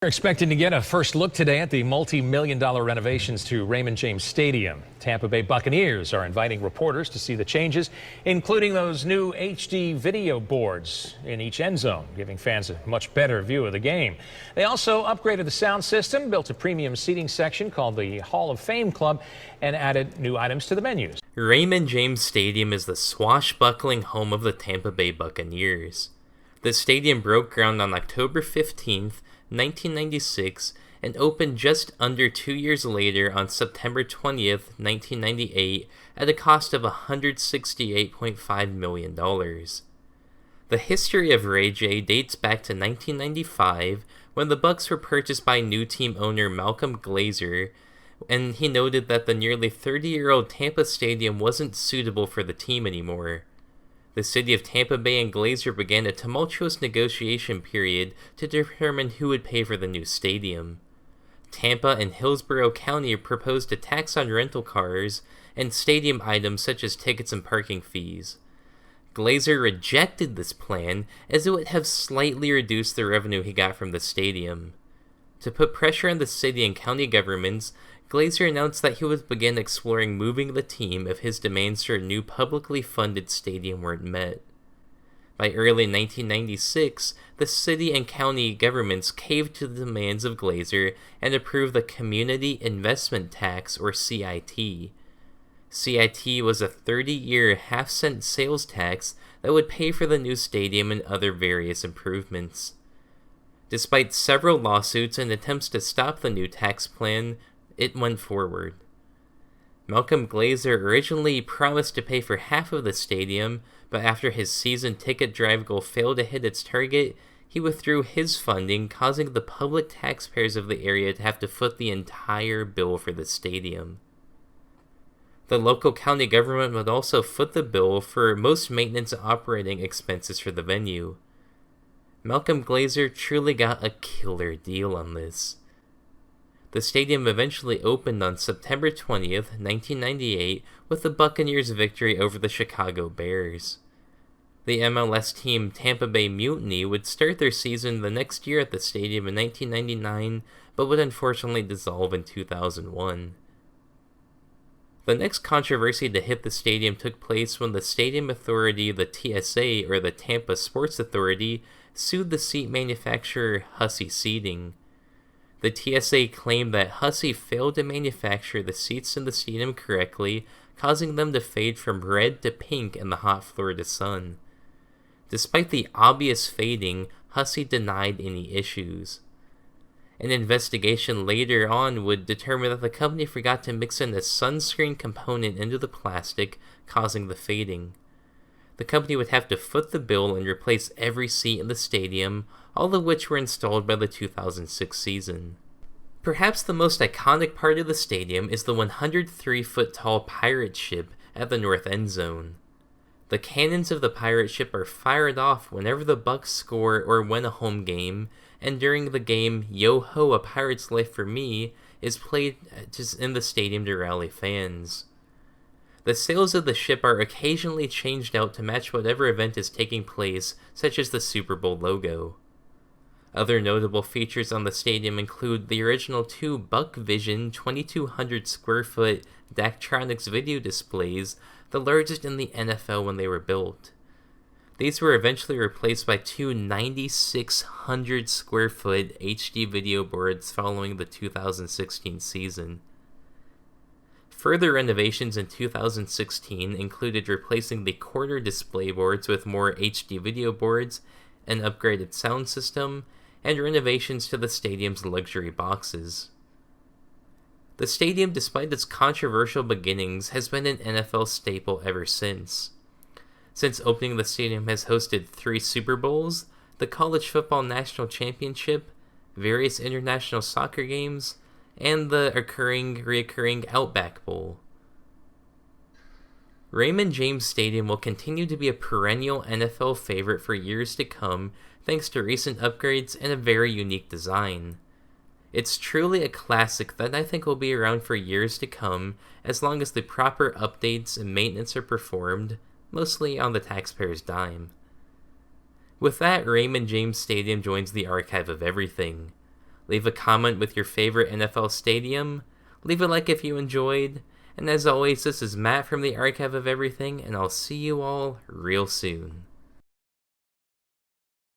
We're expecting to get a first look today at the multi-million-dollar renovations to Raymond James Stadium. Tampa Bay Buccaneers are inviting reporters to see the changes, including those new HD video boards in each end zone, giving fans a much better view of the game. They also upgraded the sound system, built a premium seating section called the Hall of Fame Club, and added new items to the menus. Raymond James Stadium is the swashbuckling home of the Tampa Bay Buccaneers. The stadium broke ground on October 15th, 1996, and opened just under 2 years later on September 20th, 1998, at a cost of $168.5 million. The history of Ray J dates back to 1995, when the Bucs were purchased by new team owner Malcolm Glazer, and he noted that the nearly 30-year-old Tampa Stadium wasn't suitable for the team anymore. The city of Tampa Bay and Glazer began a tumultuous negotiation period to determine who would pay for the new stadium. Tampa and Hillsborough County proposed a tax on rental cars and stadium items such as tickets and parking fees. Glazer rejected this plan as it would have slightly reduced the revenue he got from the stadium. To put pressure on the city and county governments, Glazer announced that he would begin exploring moving the team if his demands for a new publicly funded stadium weren't met. By early 1996, the city and county governments caved to the demands of Glazer and approved the Community Investment Tax, or CIT. CIT was a 30-year half-cent sales tax that would pay for the new stadium and other various improvements. Despite several lawsuits and attempts to stop the new tax plan, it went forward. Malcolm Glazer originally promised to pay for half of the stadium, but after his season ticket drive goal failed to hit its target, he withdrew his funding, causing the public taxpayers of the area to have to foot the entire bill for the stadium. The local county government would also foot the bill for most maintenance and operating expenses for the venue. Malcolm Glazer truly got a killer deal on this. The stadium eventually opened on September 20th, 1998, with the Buccaneers' victory over the Chicago Bears. The MLS team Tampa Bay Mutiny would start their season the next year at the stadium in 1999, but would unfortunately dissolve in 2001. The next controversy to hit the stadium took place when the stadium authority, the TSA, or the Tampa Sports Authority, sued the seat manufacturer Hussey Seating. The TSA claimed that Hussey failed to manufacture the seats in the stadium correctly, causing them to fade from red to pink in the hot Florida sun. Despite the obvious fading, Hussey denied any issues. An investigation later on would determine that the company forgot to mix in a sunscreen component into the plastic, causing the fading. The company would have to foot the bill and replace every seat in the stadium, all of which were installed by the 2006 season. Perhaps the most iconic part of the stadium is the 103-foot-tall pirate ship at the north end zone. The cannons of the pirate ship are fired off whenever the Bucs score or win a home game, and during the game, Yo Ho, A Pirate's Life for Me is played just in the stadium to rally fans. The sails of the ship are occasionally changed out to match whatever event is taking place, such as the Super Bowl logo. Other notable features on the stadium include the original two Buck Vision 2,200 square foot Daktronics video displays, the largest in the NFL when they were built. These were eventually replaced by two 9,600 square foot HD video boards following the 2016 season. Further renovations in 2016 included replacing the corner display boards with more HD video boards, an upgraded sound system, and renovations to the stadium's luxury boxes. The stadium, despite its controversial beginnings, has been an NFL staple ever since. Since opening, the stadium has hosted 3 Super Bowls, the College Football National Championship, various international soccer games, and the reoccurring Outback Bowl. Raymond James Stadium will continue to be a perennial NFL favorite for years to come, thanks to recent upgrades and a very unique design. It's truly a classic that I think will be around for years to come, as long as the proper updates and maintenance are performed, mostly on the taxpayer's dime. With that, Raymond James Stadium joins the archive of everything. Leave a comment with your favorite NFL stadium. Leave a like if you enjoyed. And as always, this is Matt from the Archive of Everything, and I'll see you all real soon.